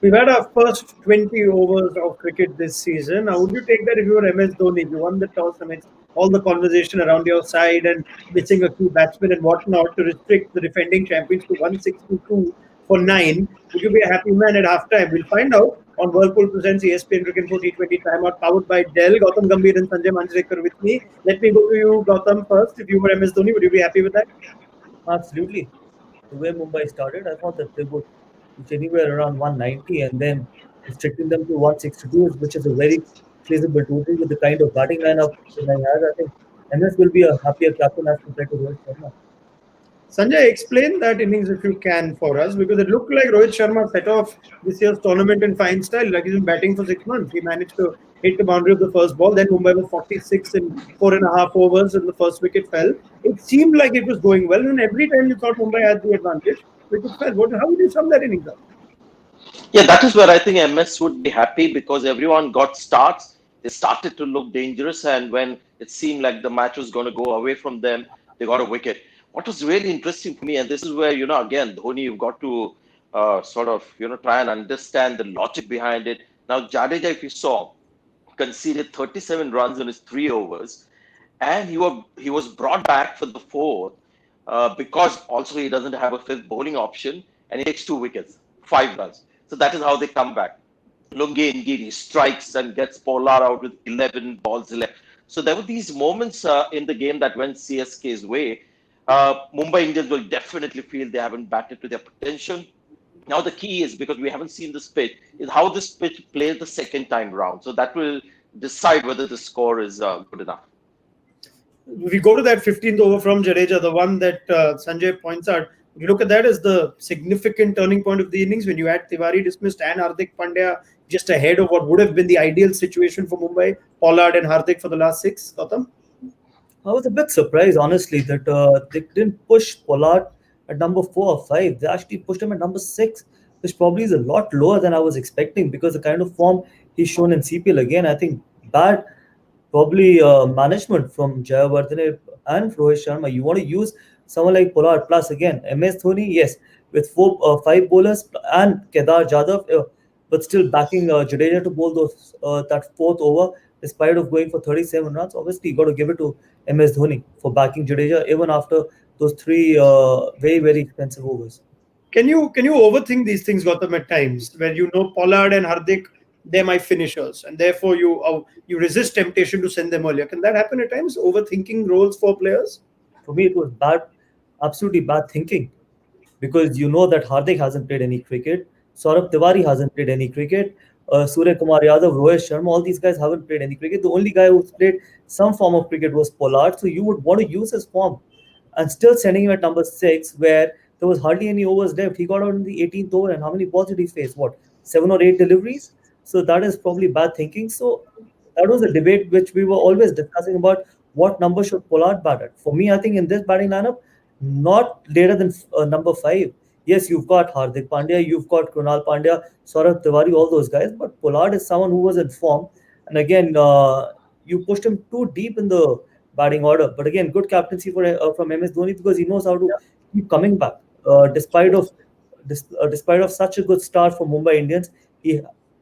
We've had our first 20 overs of cricket this season. Now, would you take that if you were MS Dhoni? You won the toss amidst all the conversation around your side and missing a key batsman and whatnot to restrict the defending champions to 162 for 9. Would you be a happy man at halftime? We'll find out on Whirlpool Presents ESPN Cricket Info T20 Timeout powered by Dell. Gautam Gambhir and Sanjay Manjrekar with me. Let me go to you, Gautam, first. If you were MS Dhoni, would you be happy with that? Absolutely. The way Mumbai started, I thought that they would reach anywhere around 190 and then restricting them to 162, which is a very feasible total with the kind of batting lineup that I had. I think MS will be a happier captain as compared to Rohit Sharma. Sanjay, explain that innings if you can for us, because it looked like Rohit Sharma set off this year's tournament in fine style. Like he's been batting for 6 months. He managed to hit the boundary of the first ball. Then Mumbai was 46 in 4.5 overs, and the first wicket fell. It seemed like it was going well, and every time you thought Mumbai had the advantage, wicket fell. How would you sum that innings up? Yeah, that is where I think MS would be happy because everyone got starts. They started to look dangerous, and when it seemed like the match was going to go away from them, they got a wicket. What was really interesting for me, and this is where, again, Dhoni, you've got to try and understand the logic behind it. Now, Jadeja, if you saw, conceded 37 runs in his 3 overs, and he was brought back for the fourth because also he doesn't have a fifth bowling option, and he takes 2 wickets, 5 runs. So that is how they come back. Lungi Ngidi strikes and gets Pollard out with 11 balls left. So there were these moments in the game that went CSK's way. Mumbai Indians will definitely feel they haven't batted to their potential. Now the key is, because we haven't seen this pitch, is how this pitch plays the second time round. So that will decide whether the score is good enough. We go to that 15th over from Jadeja, the one that Sanjay points out. You look at that as the significant turning point of the innings when you had Tiwari dismissed and Hardik Pandya just ahead of what would have been the ideal situation for Mumbai, Pollard and Hardik for the last 6. Gautam? I was a bit surprised, honestly, that they didn't push Pollard at number 4 or 5. They actually pushed him at number 6, which probably is a lot lower than I was expecting because the kind of form he's shown in CPL, again, I think bad probably management from Jayawardene and Rohit Sharma. You want to use someone like Pollard plus again MS Dhoni, yes, with 5 bowlers and Kedar Jadhav, but still backing Jadeja to bowl those that fourth over despite of going for 37 runs. Obviously, you got to give it to MS Dhoni for backing Jadeja even after those 3 very, very expensive overs. Can you overthink these things, Gautam, at times where Pollard and Hardik, they're my finishers, and therefore you resist temptation to send them earlier? Can that happen at times? Overthinking roles for players? For me, it was bad, absolutely bad thinking, because you know that Hardik hasn't played any cricket, Saurabh Tiwari hasn't played any cricket, Surya Kumar Yadav, Rohit Sharma, all these guys haven't played any cricket. The only guy who's played some form of cricket was Pollard, so you would want to use his form, and still sending him at number 6 where there was hardly any overs left. He got out in the 18th over, and how many balls did he face? 7 or 8 deliveries? So that is probably bad thinking. So that was a debate which we were always discussing about what number should Pollard bat at. For me, I think in this batting lineup, not later than number 5. Yes, you've got Hardik Pandya, you've got Krunal Pandya, Saurabh Tiwari, all those guys, but Pollard is someone who was in form. And again, you pushed him too deep in the batting order. But again, good captaincy from MS Dhoni, because he knows how to keep coming back. Despite of such a good start for Mumbai Indians,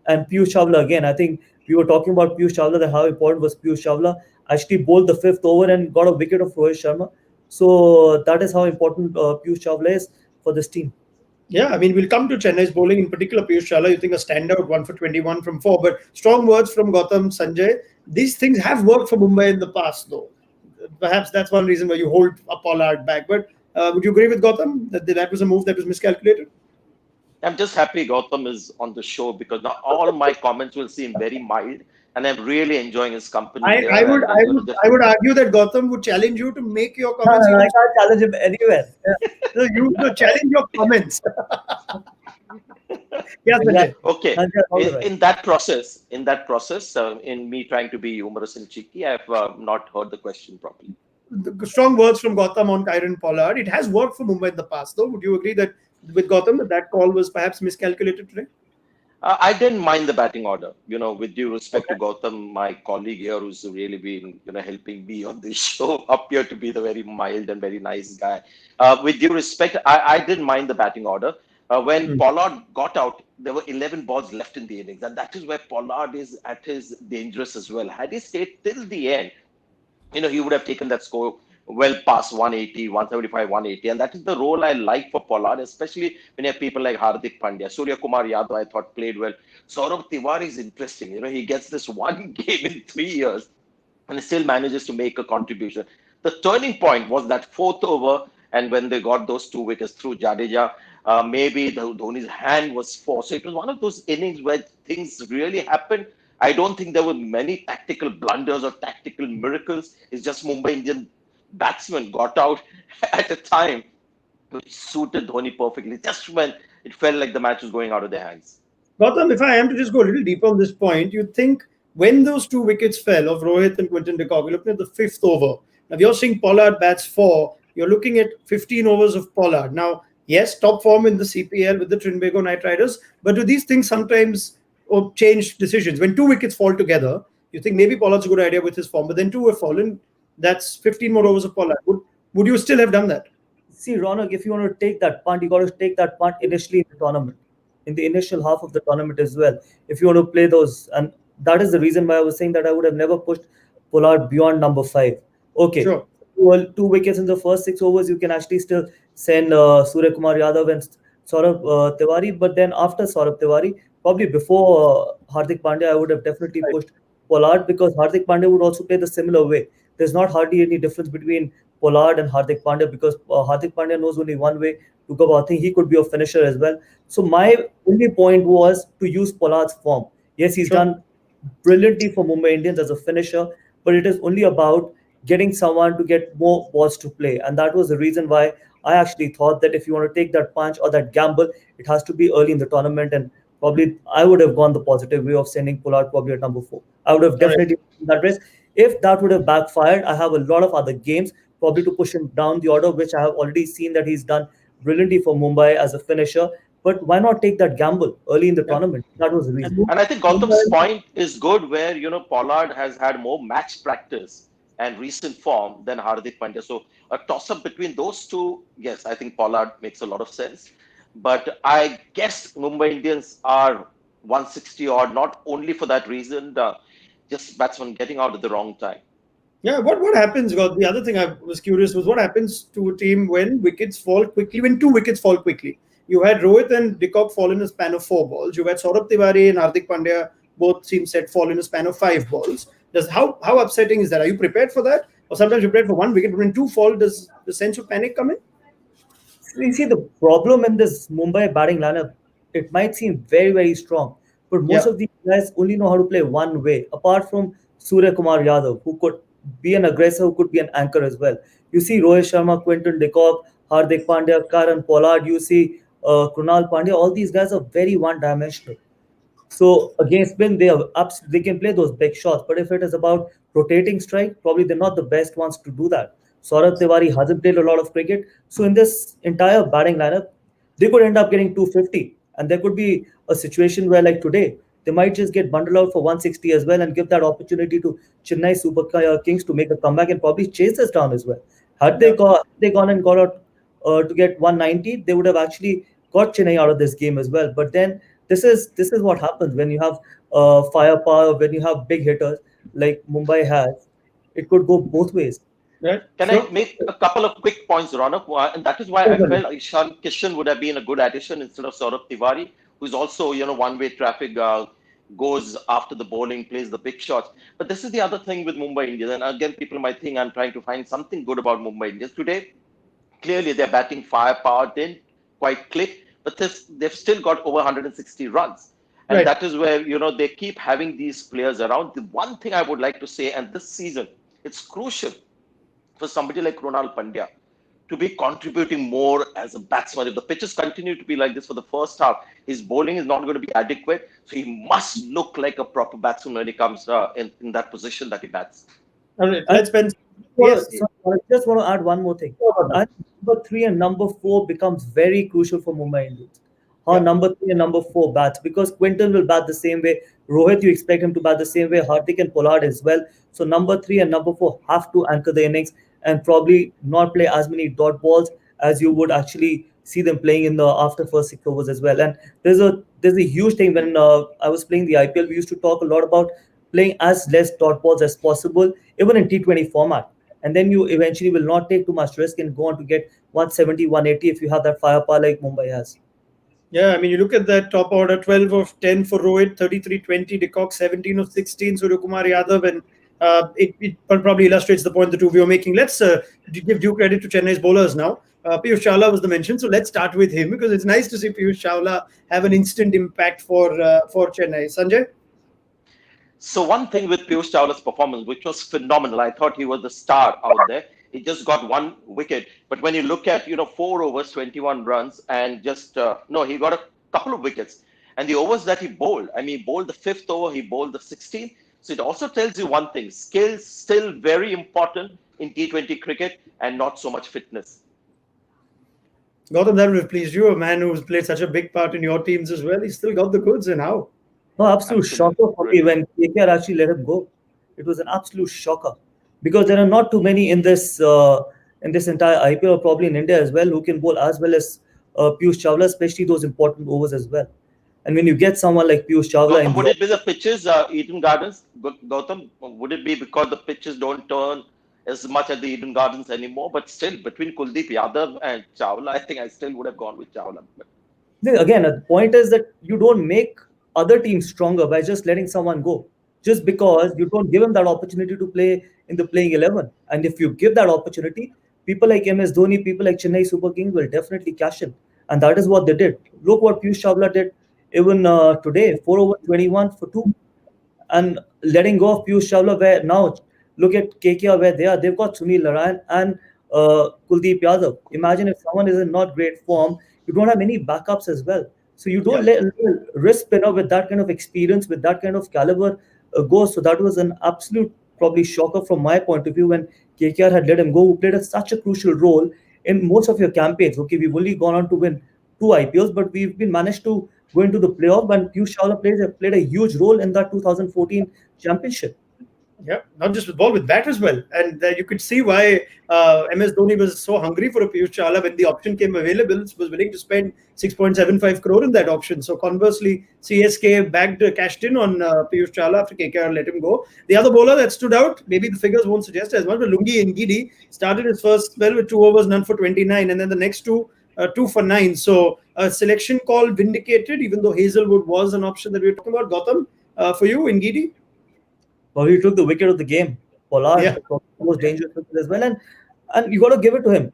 and Piyush Chawla again. I think we were talking about Piyush Chawla, that how important was Piyush Chawla. Actually bowled the 5th over and got a wicket of Rohit Sharma. So that is how important Piyush Chawla is for this team. Yeah, I mean, we'll come to Chennai's bowling, in particular Piyush Chawla. You think a standout 1 for 21 from 4, but strong words from Gautam, Sanjay. These things have worked for Mumbai in the past, though. Perhaps that's one reason why you hold a Pollard back. But would you agree with Gautam that was a move that was miscalculated? I'm just happy Gautam is on the show, because now all my comments will seem very mild, and I'm really enjoying his company. I would argue that Gautam would challenge you to make your comments. I can't challenge him anywhere. So you challenge your comments. Yes, Sanjay. Okay. In that process, in me trying to be humorous and cheeky, I have not heard the question properly. The strong words from Gautam on Kieron Pollard. It has worked for Mumbai in the past, though. Would you agree that with Gautam that call was perhaps miscalculated today? I didn't mind the batting order. With due respect Okay. to Gautam, my colleague here, who's really been, helping me on this show, appeared to be the very mild and very nice guy. With due respect, I didn't mind the batting order. When Hmm. Pollard got out, there were 11 balls left in the innings, and that is where Pollard is at his dangerous as well. Had he stayed till the end, he would have taken that score well past 180, 175, 180. And that is the role I like for Pollard, especially when you have people like Hardik Pandya. Surya Kumar Yadav, I thought, played well. Saurav Tiwari is interesting. He gets this one game in 3 years and he still manages to make a contribution. The turning point was that fourth over, and when they got those 2 wickets through Jadeja, maybe Dhoni's hand was forced. So it was one of those innings where things really happened. I don't think there were many tactical blunders or tactical miracles. It's just Mumbai Indian batsmen got out at a time which suited Dhoni perfectly, just when it felt like the match was going out of their hands. Gautam, if I am to just go a little deeper on this point, you think when those 2 wickets fell of Rohit and Quinton de Kock, we're looking at the fifth over. Now, if you're seeing Pollard bats four, you're looking at 15 overs of Pollard. Now, yes, top form in the CPL with the Trinbago Knight Riders, but do these things sometimes change decisions? When 2 wickets fall together, you think maybe Pollard's a good idea with his form, but then two have fallen. That's 15 more overs of Pollard. Would you still have done that? See, Ronak, if you want to take that punt, you got to take that punt initially in the tournament, in the initial half of the tournament as well. If you want to play those, and that is the reason why I was saying that I would have never pushed Pollard beyond number five. Okay, Sure. well, 2 wickets in the first 6 overs, you can actually still send Surya Kumar Yadav and Saurabh Tiwari, but then after Saurabh Tiwari, probably before Hardik Pandya, I would have definitely Right. pushed Pollard because Hardik Pandya would also play the similar way. There's not hardly any difference between Pollard and Hardik Pandya because Hardik Pandya knows only one way to go. I think he could be a finisher as well. So my only point was to use Pollard's form. Yes, he's Sure. done brilliantly for Mumbai Indians as a finisher, but it is only about getting someone to get more balls to play. And that was the reason why I actually thought that if you want to take that punch or that gamble, it has to be early in the tournament. And probably I would have gone the positive way of sending Pollard probably at number four. I would have All right. definitely taken that risk. If that would have backfired, I have a lot of other games probably to push him down the order, which I have already seen that he's done brilliantly for Mumbai as a finisher. But why not take that gamble early in the Yeah. tournament? That was the reason. And And I think Gautam's Mumbai, point is good where, Pollard has had more match practice and recent form than Hardik Pandya. So a toss up between those two, yes, I think Pollard makes a lot of sense. But I guess Mumbai Indians are 160 odd, not only for that reason, just batsmen getting out at the wrong time. yeah, what happens? God, the other thing I was curious was what happens to a team when wickets fall quickly, when 2 wickets fall quickly. You had Rohit and de Kock fall in a span of 4 balls. You had Saurabh Tiwari and Hardik Pandya both seem set fall in a span of 5 balls. Does how upsetting is that? Are you prepared for that? Or sometimes you're prepared for 1 wicket, but when two fall, does the sense of panic come in? You see, the problem in this Mumbai batting lineup, it might seem very, very strong, but most Yeah, of these guys only know how to play one way, apart from Surya Kumar Yadav, who could be an aggressor, who could be an anchor as well. You see Rohit Sharma, Quinton de Kock, Hardik Pandya, Karan Pollard, you see Krunal Pandya, all these guys are very one dimensional. So against spin, they can play those big shots. But if it is about rotating strike, probably they're not the best ones to do that. Saurabh Tiwari hasn't played a lot of cricket. So in this entire batting lineup, they could end up getting 250. And there could be a situation where, like today, they might just get bundled out for 160 as well and give that opportunity to Chennai Super Kings to make a comeback and probably chase us down as well. Had yeah. they gone and got out to get 190, they would have actually got Chennai out of this game as well. But then this is what happens when you have firepower, when you have big hitters like Mumbai has. It could go both ways. Right? Can I Sure. make a couple of quick points, Ronak? And that is why I Definitely. felt Ishan Kishan would have been a good addition instead of Saurabh Tiwari, who's also, one-way traffic, goes after the bowling, plays the big shots. But this is the other thing with Mumbai Indians. And again, people might think I'm trying to find something good about Mumbai Indians. Today, clearly their batting firepower didn't quite click, but they've still got over 160 runs. And Right. that is where, they keep having these players around. The one thing I would like to say, and this season, it's crucial for somebody like Ronald Pandya to be contributing more as a batsman. If the pitches continue to be like this for the first half, his bowling is not going to be adequate. So he must look like a proper batsman when he comes in that position that he bats. All right. And Let's spend. wanna- Yes. so I just want to add one more thing. Sure about that. And number three and number four becomes very crucial for Mumbai Indians. how Yeah. number 3 and number 4 bats, because Quinton will bat the same way. Rohit, you expect him to bat the same way. Hardik and Pollard as well. So number 3 and number 4 have to anchor the innings and probably not play as many dot balls as you would actually see them playing in the after first 6 overs as well. And there's a huge thing when I was playing the IPL, we used to talk a lot about playing as less dot balls as possible, even in T20 format. And then you eventually will not take too much risk and go on to get 170, 180 if you have that firepower like Mumbai has. Yeah, I mean, you look at that top order: 12 of 10 for Rohit, 33-20, De Kock 17 of 16, Suryakumar Yadav, and it probably illustrates the point the two of you are making. Let's give due credit to Chennai's bowlers now. Piyush Chawla was the mention, so let's start with him because it's nice to see Piyush Chawla have an instant impact for Chennai. Sanjay? So one thing with Piyush Chawla's performance, which was phenomenal, I thought he was the star out there. He just got one wicket, but when you look at 4 overs, 21 runs, and just no, he got a couple of wickets. And the overs that he bowled, I mean, he bowled the fifth over, he bowled the 16th. So it also tells you one thing: skills still very important in T20 cricket, and not so much fitness. Gautam, that would have pleased you, a man who's played such a big part in your teams as well. He's still got the goods, and how? No, absolute Absolutely shocker for me brilliant. when KKR actually let him go. It was an absolute shocker because there are not too many in this entire IPL, or probably in India as well, who can bowl as well as Piyush Chawla, especially those important overs as well. And when you get someone like Piyush Chawla in Gautam, the would it be the pitches, Eden Gardens? Gautam, would it be because the pitches don't turn as much at the Eden Gardens anymore? But still, between Kuldeep Yadav and Chawla, I think I still would have gone with Chawla. But Again, the point is that you don't make other teams stronger by just letting someone go, just because you don't give him that opportunity to play in the playing 11. And if you give that opportunity, people like MS Dhoni, people like Chennai Super Kings will definitely cash in. And that is what they did. Look what Piyush Chawla did even today: 4 over 21 for 2. And letting go of Piyush Chawla, where now look at KKR where they are. They've got Sunil Narayan and Kuldeep Yadav. Imagine if someone is in not great form, you don't have any backups as well. So you don't Yeah. let risk spinner with that kind of experience, with that kind of caliber go. So that was an absolute probably shocker from my point of view when KKR had let him go, who played such a crucial role in most of your campaigns. Okay, we've only gone on to win 2 IPLs, but we've been managed to go into the playoff, and Piyush Chawla played a huge role in that 2014 championship. Yeah, not just with ball, with bat as well. And you could see why MS Dhoni was so hungry for a Piyush Chawla when the option came available. Was willing to spend 6.75 crore in that option. So conversely, CSK cashed in on Piyush Chawla after KKR let him go. The other bowler that stood out, maybe the figures won't suggest as much, but Lungi Ngidi started his first spell with 2 overs, none for 29, and then the next two, 2 for 9. So a selection call vindicated, even though Hazelwood was an option that we were talking about. Gotham, for you, Ngidi? Well, he took the wicket of the game. Yeah. Pollard was the most dangerous wicket as well, and you got to give it to him.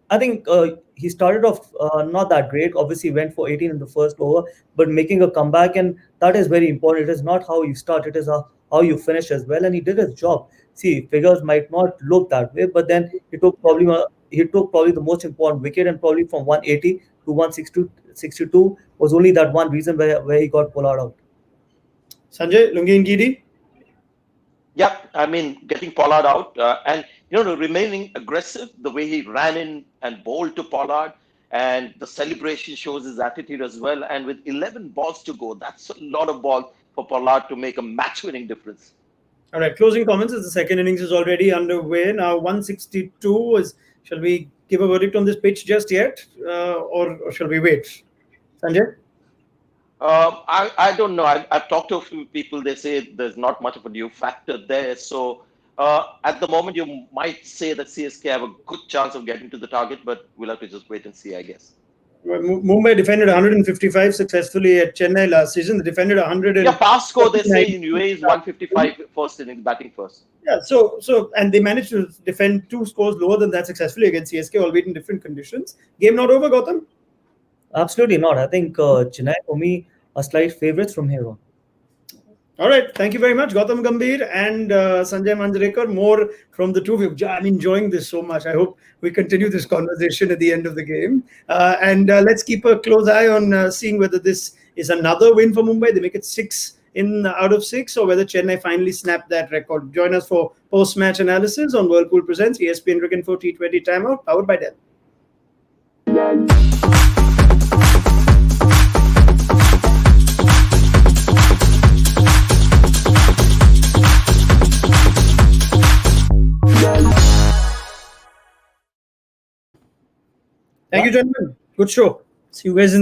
I think he started off not that great. Obviously, went for 18 in the first over, but making a comeback, and that is very important. It is not how you start; it is how you finish as well. And he did his job. See, figures might not look that way, but then he took probably the most important wicket, and probably from 180 to 162 was only that one reason where he got Pollard out. Sanjay, Lungi Ngidi? yeah, I mean, getting Pollard out and remaining aggressive, the way he ran in and bowled to Pollard, and the celebration shows his attitude as well. And with 11 balls to go, that's a lot of balls for Pollard to make a match-winning difference. All right, closing comments as the second innings is already underway. Now 162 is. Shall we give a verdict on this pitch just yet, or shall we wait? Sanjay? I don't know. I've talked to a few people. They say there's not much of a new factor there. So at the moment, you might say that CSK have a good chance of getting to the target, but we'll have to just wait and see, I guess. Well, Mumbai defended 155 successfully at Chennai last season. They defended 100. Yeah, past score, they say in UAE is 155 first inning, batting first. Yeah, so and they managed to defend 2 scores lower than that successfully against CSK, albeit in different conditions. Game not over, Gautam? Absolutely not. I think Chennai, for me, are slight favourites from here on. All right. Thank you very much, Gautam Gambhir and Sanjay Manjrekar. More from the two of you. I'm enjoying this so much. I hope we continue this conversation at the end of the game. And let's keep a close eye on seeing whether this is another win for Mumbai. They make it 6 out of 6, or whether Chennai finally snap that record. Join us for post-match analysis on Whirlpool Presents ESPN Cricket for T20 Timeout, powered by Dell. Thank you, gentlemen. Good show. See you guys in